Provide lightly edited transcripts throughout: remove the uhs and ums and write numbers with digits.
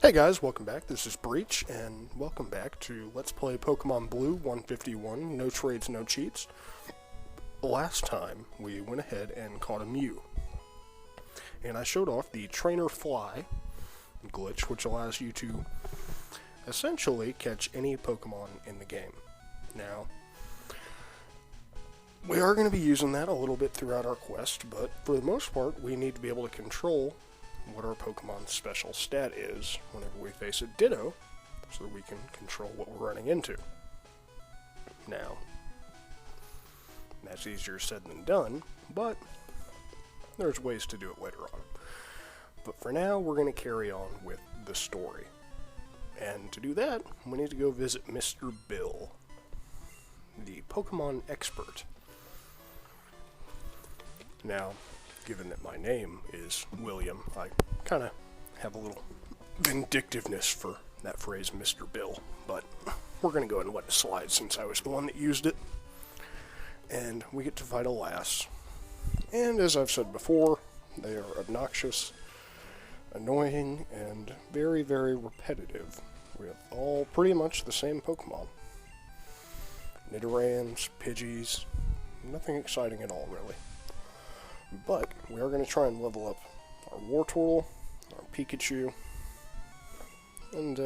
Hey guys, welcome back. This is Breach, and welcome back to Let's Play Pokemon Blue 151, No Trades, No Cheats. Last time, we went ahead and caught a Mew. And I showed off the Trainer Fly glitch, which allows you to essentially catch any Pokemon in the game. Now, we are going to be using that a little bit throughout our quest, but for the most part, we need to be able to control what our Pokemon's special stat is whenever we face a Ditto, so that we can control what we're running into. Now, that's easier said than done, but there's ways to do it later on. But for now, we're going to carry on with the story. And to do that, we need to go visit Mr. Bill, the Pokemon expert. Now, given that my name is William, I kind of have a little vindictiveness for that phrase, Mr. Bill, but we're going to go ahead and let it slide since I was the one that used it. And we get to fight a lass. And as I've said before, they are obnoxious, annoying, and very, very repetitive, with all pretty much the same Pokemon. Nidorans, Pidgeys, nothing exciting at all, really. But we are going to try and level up our Wartortle, our Pikachu, and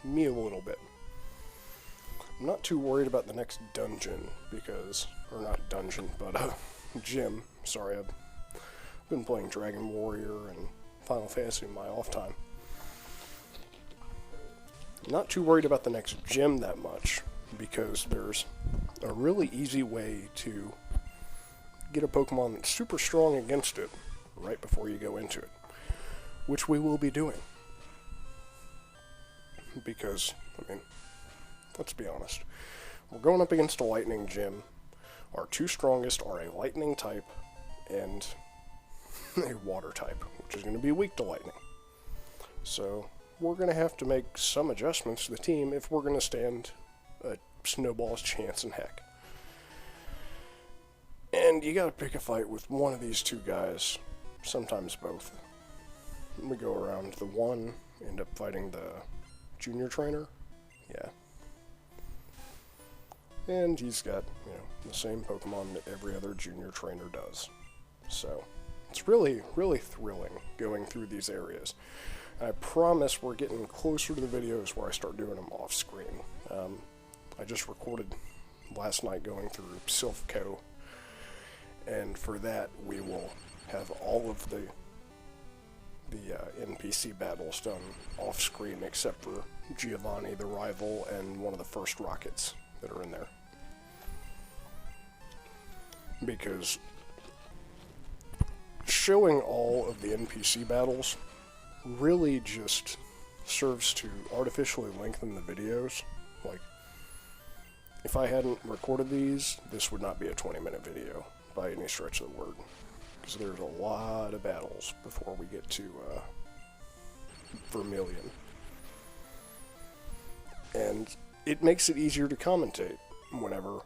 me a little bit. I'm not too worried about the next dungeon, because, or not dungeon, but gym. Sorry, I've been playing Dragon Warrior and Final Fantasy in my off time. I'm not too worried about the next gym that much, because there's a really easy way to get a Pokemon that's super strong against it right before you go into it, which we will be doing. Because, I mean, let's be honest, we're going up against a Lightning gym. Our two strongest are a Lightning type and a Water type, which is going to be weak to Lightning. So, we're going to have to make some adjustments to the team if we're going to stand a snowball's chance in heck. And you gotta pick a fight with one of these two guys, sometimes both. We go around the one, end up fighting the junior trainer, yeah. And he's got, the same Pokemon that every other junior trainer does. So, it's really, really thrilling going through these areas. I promise we're getting closer to the videos where I start doing them off screen. I just recorded last night going through Silphco. And for that, we will have all of the NPC battles done off-screen, except for Giovanni, the rival, and one of the first rockets that are in there. Because showing all of the NPC battles really just serves to artificially lengthen the videos. Like, if I hadn't recorded these, this would not be a 20-minute video by any stretch of the word, because there's a lot of battles before we get to Vermillion. And it makes it easier to commentate whenever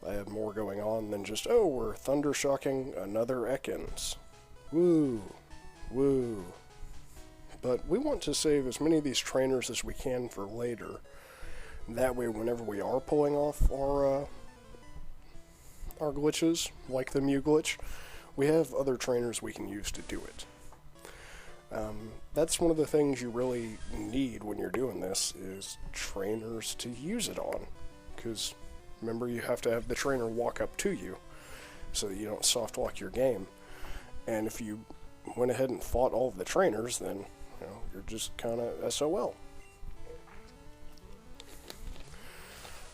I have more going on than just, oh, we're thunder shocking another Ekans. Woo, woo. But we want to save as many of these trainers as we can for later. That way, whenever we are pulling off our glitches, like the Mew glitch, we have other trainers we can use to do it. That's one of the things you really need when you're doing this, is trainers to use it on. Because, remember, you have to have the trainer walk up to you, so that you don't soft lock your game. And if you went ahead and fought all of the trainers, then, you're just kind of SOL.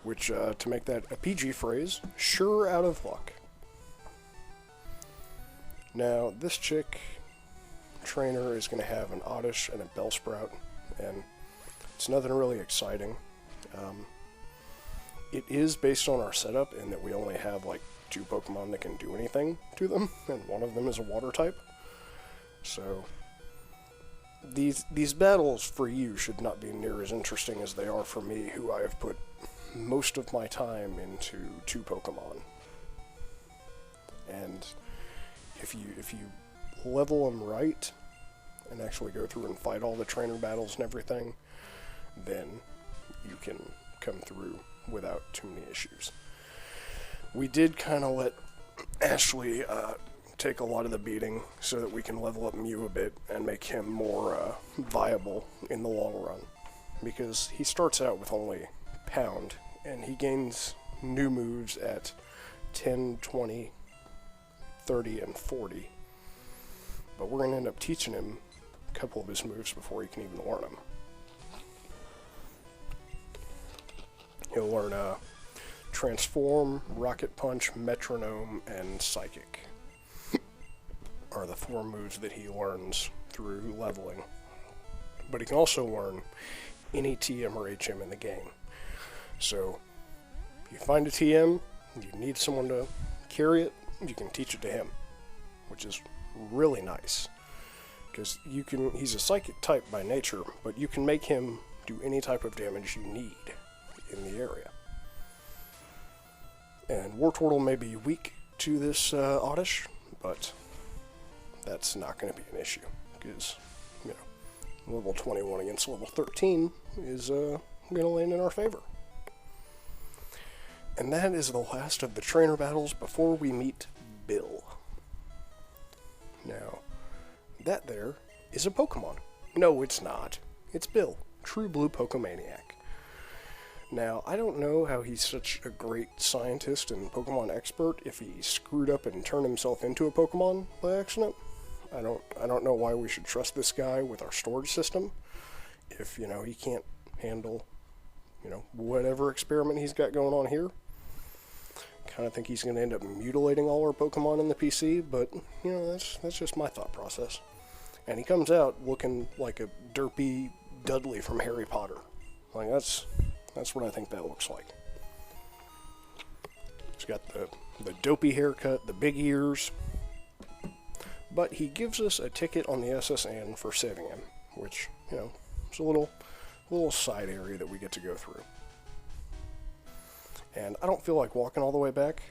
Which, to make that a PG phrase, sure out of luck. Now, this chick trainer is going to have an Oddish and a Bellsprout, and it's nothing really exciting. It is based on our setup in that we only have, like, 2 Pokemon that can do anything to them, and one of them is a Water type. So, these battles for you should not be near as interesting as they are for me, who I have put most of my time into 2 Pokemon. And if you level them right, and actually go through and fight all the trainer battles and everything, then you can come through without too many issues. We did kind of let Ashley take a lot of the beating so that we can level up Mew a bit and make him more viable in the long run, because he starts out with only Pound, and he gains new moves at 10, 20, 30, and 40. But we're going to end up teaching him a couple of his moves before he can even learn them. He'll learn Transform, Rocket Punch, Metronome, and Psychic are the 4 moves that he learns through leveling. But he can also learn any TM or HM in the game. So, if you find a TM, you need someone to carry it, you can teach it to him, which is really nice. Because he's a psychic type by nature, but you can make him do any type of damage you need in the area. And Wartortle may be weak to this Oddish, but that's not going to be an issue, because, level 21 against level 13 is going to land in our favor. And that is the last of the trainer battles before we meet Bill. Now, that there is a Pokemon. No, it's not. It's Bill, true blue pokemaniac. Now, I don't know how he's such a great scientist and Pokemon expert if he screwed up and turned himself into a Pokemon by accident. I don't know why we should trust this guy with our storage system if, he can't handle, whatever experiment he's got going on here. Kind of think he's going to end up mutilating all our Pokemon in the PC, but, that's just my thought process. And he comes out looking like a derpy Dudley from Harry Potter. Like, that's what I think that looks like. He's got the dopey haircut, the big ears. But he gives us a ticket on the SSN for saving him, which, it's a little side area that we get to go through. And I don't feel like walking all the way back.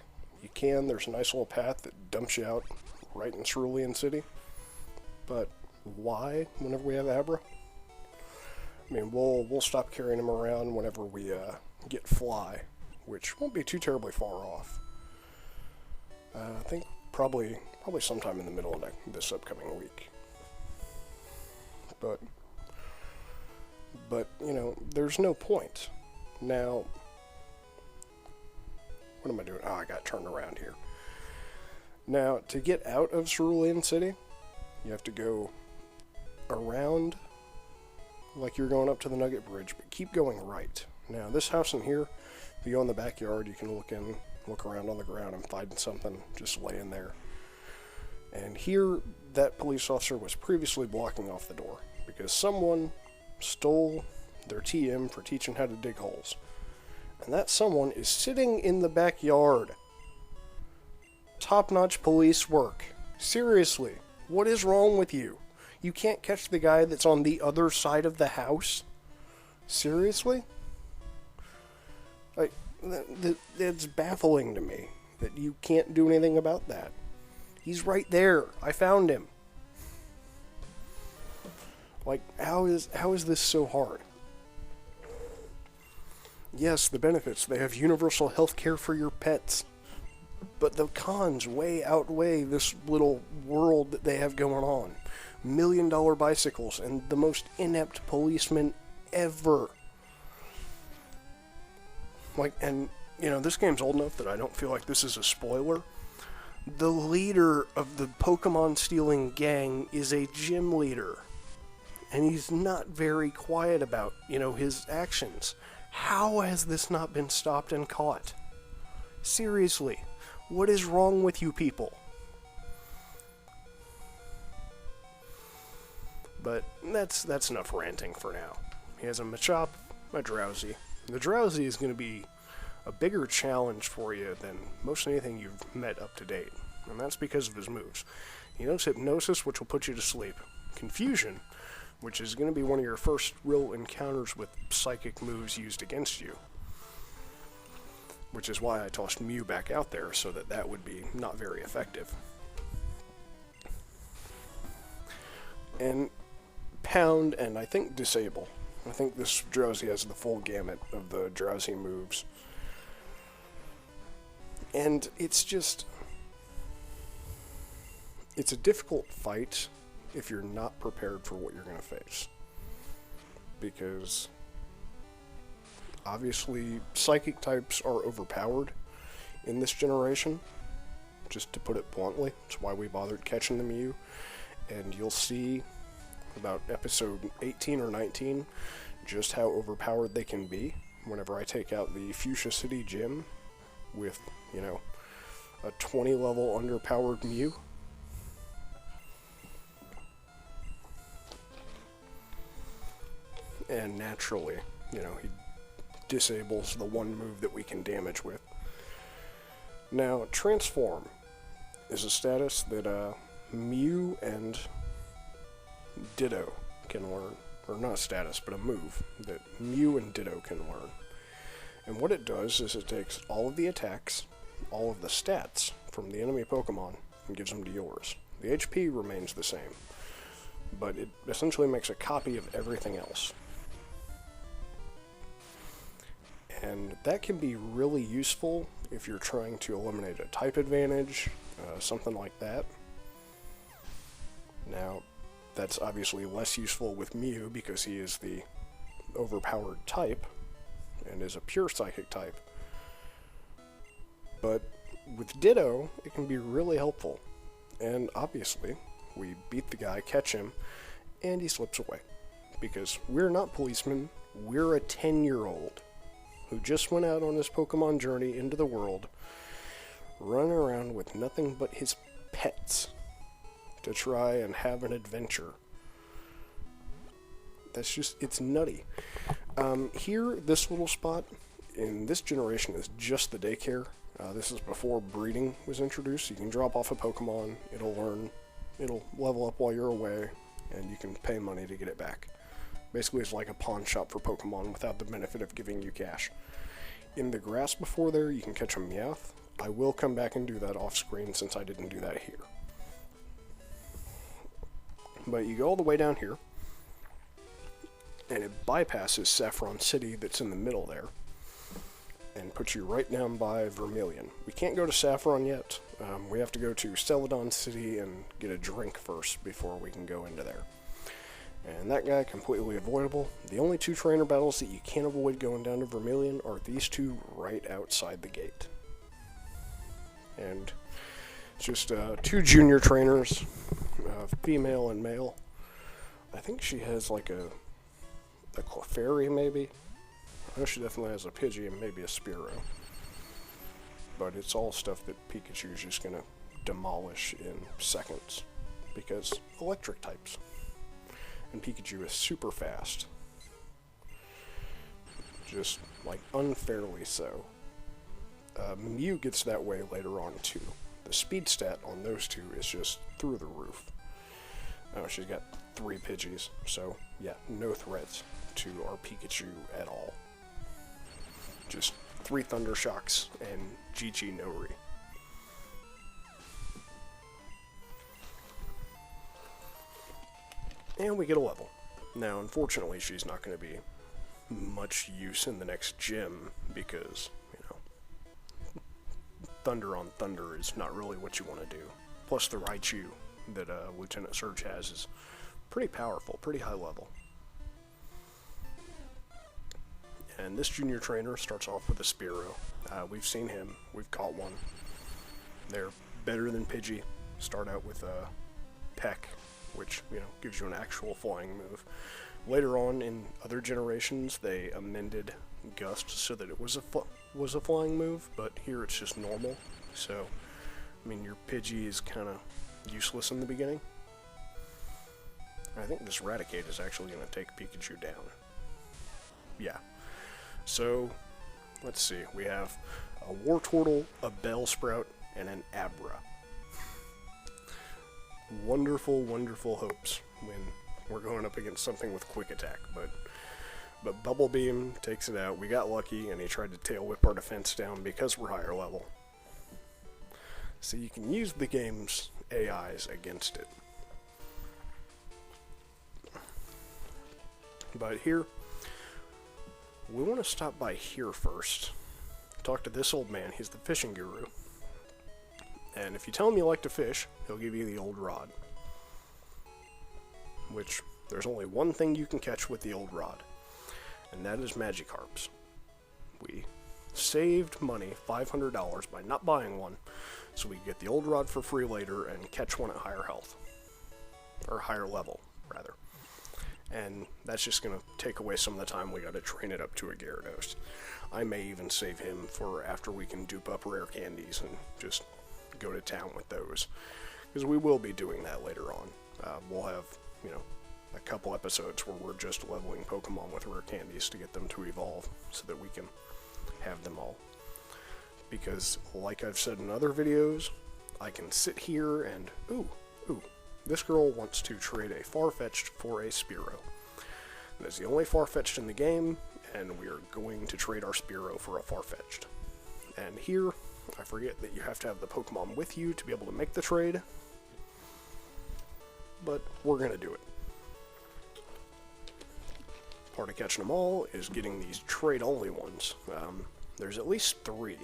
You can. There's a nice little path that dumps you out right in Cerulean City. But why whenever we have Abra? I mean, we'll stop carrying him around whenever we get Fly, which won't be too terribly far off. I think probably sometime in the middle of this upcoming week. But there's no point. Now, what am I doing? Oh, I got turned around here. Now, to get out of Cerulean City, you have to go around like you're going up to the Nugget Bridge, but keep going right. Now, this house in here, if you go in the backyard, you can look around on the ground and find something just laying there. And here, that police officer was previously blocking off the door because someone stole their TM for teaching how to dig holes. And that someone is sitting in the backyard. Top-notch police work. Seriously, what is wrong with you? You can't catch the guy that's on the other side of the house? Seriously? Like, it's baffling to me that you can't do anything about that. He's right there. I found him. Like, how is this so hard? Yes, the benefits. They have universal health care for your pets. But the cons way outweigh this little world that they have going on. $1 million bicycles and the most inept policemen ever. Like, and, this game's old enough that I don't feel like this is a spoiler. The leader of the Pokemon stealing gang is a gym leader. And he's not very quiet about, his actions. How has this not been stopped and caught? Seriously, what is wrong with you people? But that's enough ranting for now. He has a Machop, a Drowsy. The Drowsy is going to be a bigger challenge for you than most anything you've met up to date. And that's because of his moves. He knows Hypnosis, which will put you to sleep. Confusion, which is going to be one of your first real encounters with psychic moves used against you. Which is why I tossed Mew back out there, so that would be not very effective. And, Pound, and I think Disable. I think this Drowsy has the full gamut of the Drowsy moves. And it's just... it's a difficult fight if you're not prepared for what you're going to face. Because... obviously, Psychic types are overpowered in this generation, just to put it bluntly. That's why we bothered catching the Mew. And you'll see about episode 18 or 19 just how overpowered they can be whenever I take out the Fuchsia City gym with, you know, a 20 level underpowered Mew. And naturally, you know, he disables the one move that we can damage with. Now, Transform is a status that Mew and Ditto can learn. Or not a status, but a move that Mew and Ditto can learn. And what it does is it takes all of the attacks, all of the stats from the enemy Pokemon, and gives them to yours. The HP remains the same, but it essentially makes a copy of everything else. And that can be really useful if you're trying to eliminate a type advantage, something like that. Now, that's obviously less useful with Mew because he is the overpowered type and is a pure Psychic type. But with Ditto, it can be really helpful. And obviously, we beat the guy, catch him, and he slips away. Because we're not policemen, we're a 10-year-old who just went out on his Pokemon journey into the world, running around with nothing but his pets to try and have an adventure. That's just, it's nutty. Here, this little spot in this generation is just the daycare. This is before breeding was introduced. You can drop off a Pokemon, it'll learn, it'll level up while you're away, and you can pay money to get it back. Basically, it's like a pawn shop for Pokemon without the benefit of giving you cash. In the grass before there, you can catch a Meowth. I will come back and do that off screen since I didn't do that here. But you go all the way down here, and it bypasses Saffron City that's in the middle there, and puts you right down by Vermillion. We can't go to Saffron yet. We have to go to Celadon City and get a drink first before we can go into there. And that guy, completely avoidable. The only two trainer battles that you can't avoid going down to Vermillion are these two right outside the gate. And it's just two junior trainers, female and male. I think she has like a Clefairy, maybe. I know she definitely has a Pidgey and maybe a Spearow. But it's all stuff that Pikachu's just going to demolish in seconds. Because electric types. And Pikachu is super fast. Just, like, unfairly so. Mew gets that way later on, too. The speed stat on those two is just through the roof. Oh, she's got 3 Pidgeys, so, yeah, no threats to our Pikachu at all. Just 3 Thunder Shocks and GG Nori. And we get a level. Now, unfortunately, she's not going to be much use in the next gym because, you know, Thunder on Thunder is not really what you want to do. Plus, the Raichu that Lieutenant Surge has is pretty powerful, pretty high level. And this junior trainer starts off with a Spearow. We've seen him. We've caught one. They're better than Pidgey. Start out with Peck, which, you know, gives you an actual flying move. Later on in other generations, they amended Gust so that it was a flying move, but here it's just normal. So, I mean, your Pidgey is kind of useless in the beginning. I think this Raticate is actually going to take Pikachu down. Yeah. So, let's see. We have a Wartortle, a Bellsprout, and an Abra. Wonderful, wonderful hopes when we're going up against something with Quick Attack, but Bubble Beam takes it out. We got lucky, and he tried to Tail Whip our defense down because we're higher level. So you can use the game's AIs against it. But here, we want to stop by here first. Talk to this old man. He's the fishing guru. And if you tell him you like to fish, he'll give you the old rod. Which, there's only one thing you can catch with the old rod, and that is Magikarps. We saved money, $500, by not buying one, so we could get the old rod for free later and catch one at higher health. Or higher level, rather. And that's just going to take away some of the time we got to train it up to a Gyarados. I may even save him for after we can dupe up rare candies and just go to town with those. Because we will be doing that later on. We'll have, a couple episodes where we're just leveling Pokemon with rare candies to get them to evolve so that we can have them all. Because, like I've said in other videos, I can sit here and, ooh, this girl wants to trade a Farfetch'd for a Spearow. That's the only Farfetch'd in the game, and we are going to trade our Spearow for a Farfetch'd. And here, I forget that you have to have the Pokemon with you to be able to make the trade, but we're going to do it. Part of catching them all is getting these trade-only ones. There's at least 3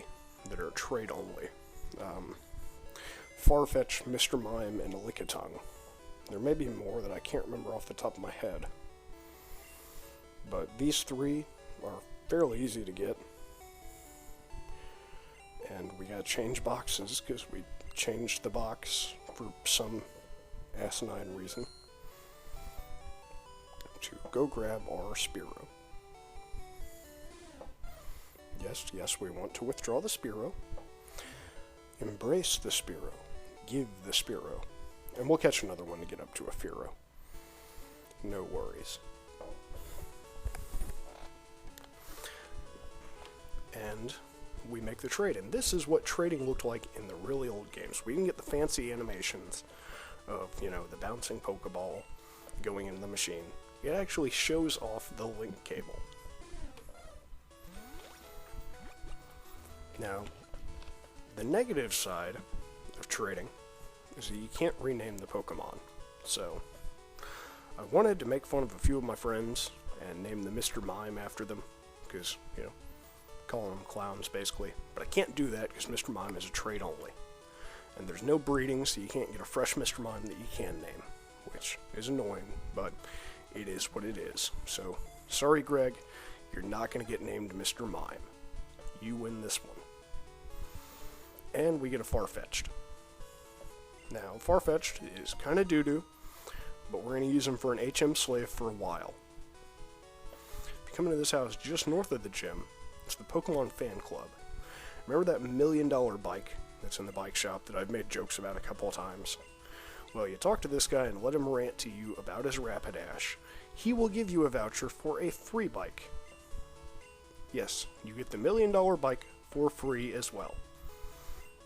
that are trade-only. Farfetch, Mr. Mime, and a Lickitung. There may be more that I can't remember off the top of my head. But these 3 are fairly easy to get. And we gotta change boxes, because we changed the box for some asinine reason. To go grab our Spearow. Yes, we want to withdraw the Spearow. Embrace the Spearow. Give the Spearow. And we'll catch another one to get up to a Fearow. No worries. And we make the trade. And this is what trading looked like in the really old games. We didn't get the fancy animations of, the bouncing Pokeball going into the machine. It actually shows off the link cable. Now, the negative side of trading is that you can't rename the Pokemon. So, I wanted to make fun of a few of my friends and name the Mr. Mime after them, because, calling them clowns, basically. But I can't do that because Mr. Mime is a trade only. And there's no breeding, so you can't get a fresh Mr. Mime that you can name, which is annoying, but it is what it is. So, sorry Greg, you're not going to get named Mr. Mime. You win this one. And we get a Farfetch'd. Now, Farfetch'd is kind of doo-doo, but we're going to use him for an HM slave for a while. If you come into this house just north of the gym, it's the Pokemon Fan Club. Remember that $1 million bike that's in the bike shop that I've made jokes about a couple of times? Well, you talk to this guy and let him rant to you about his Rapidash. He will give you a voucher for a free bike. Yes, you get the $1 million bike for free as well.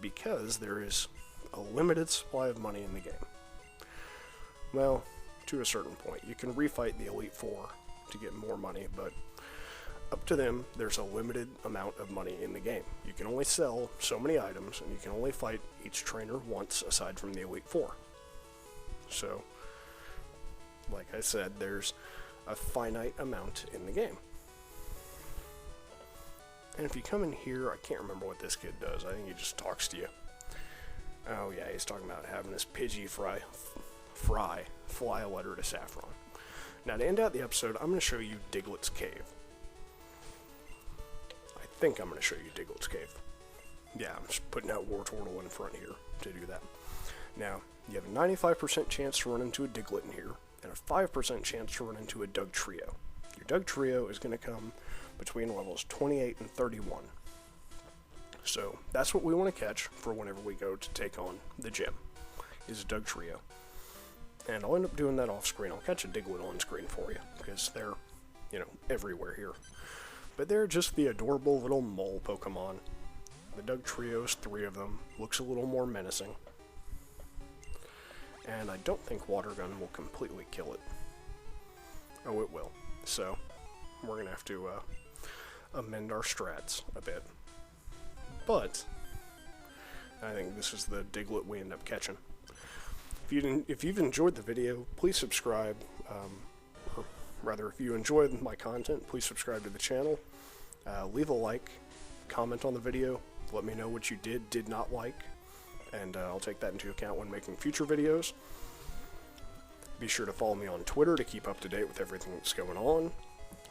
Because there is a limited supply of money in the game. Well, to a certain point. You can refight the Elite Four to get more money, but up to them, there's a limited amount of money in the game. You can only sell so many items, and you can only fight each trainer once aside from the Elite Four. So, like I said, there's a finite amount in the game. And if you come in here, I can't remember what this kid does. I think he just talks to you. Oh yeah, he's talking about having his Pidgey fly a letter to Saffron. Now to end out the episode, I'm going to show you Diglett's Cave. I think I'm going to show you Diglett's Cave. Yeah, I'm just putting out Wartortle in front here to do that. Now, you have a 95% chance to run into a Diglett in here, and a 5% chance to run into a Dugtrio. Your Dugtrio is going to come between levels 28 and 31. So that's what we want to catch for whenever we go to take on the gym, is a Dugtrio. And I'll end up doing that off screen. I'll catch a Diglett on screen for you, because they're, everywhere here. But they're just the adorable little mole Pokemon. The Dugtrio's 3 of them. Looks a little more menacing. And I don't think Water Gun will completely kill it. Oh, it will. So, we're going to have to amend our strats a bit. But, I think this is the Diglett we end up catching. If you've enjoyed the video, please subscribe, or rather, if you enjoyed my content, please subscribe to the channel. Leave a like, comment on the video, let me know what you did not like, and I'll take that into account when making future videos. Be sure to follow me on Twitter to keep up to date with everything that's going on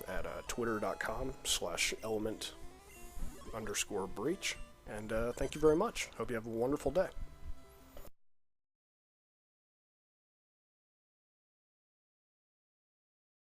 at twitter.com/element_breach. And thank you very much. Hope you have a wonderful day.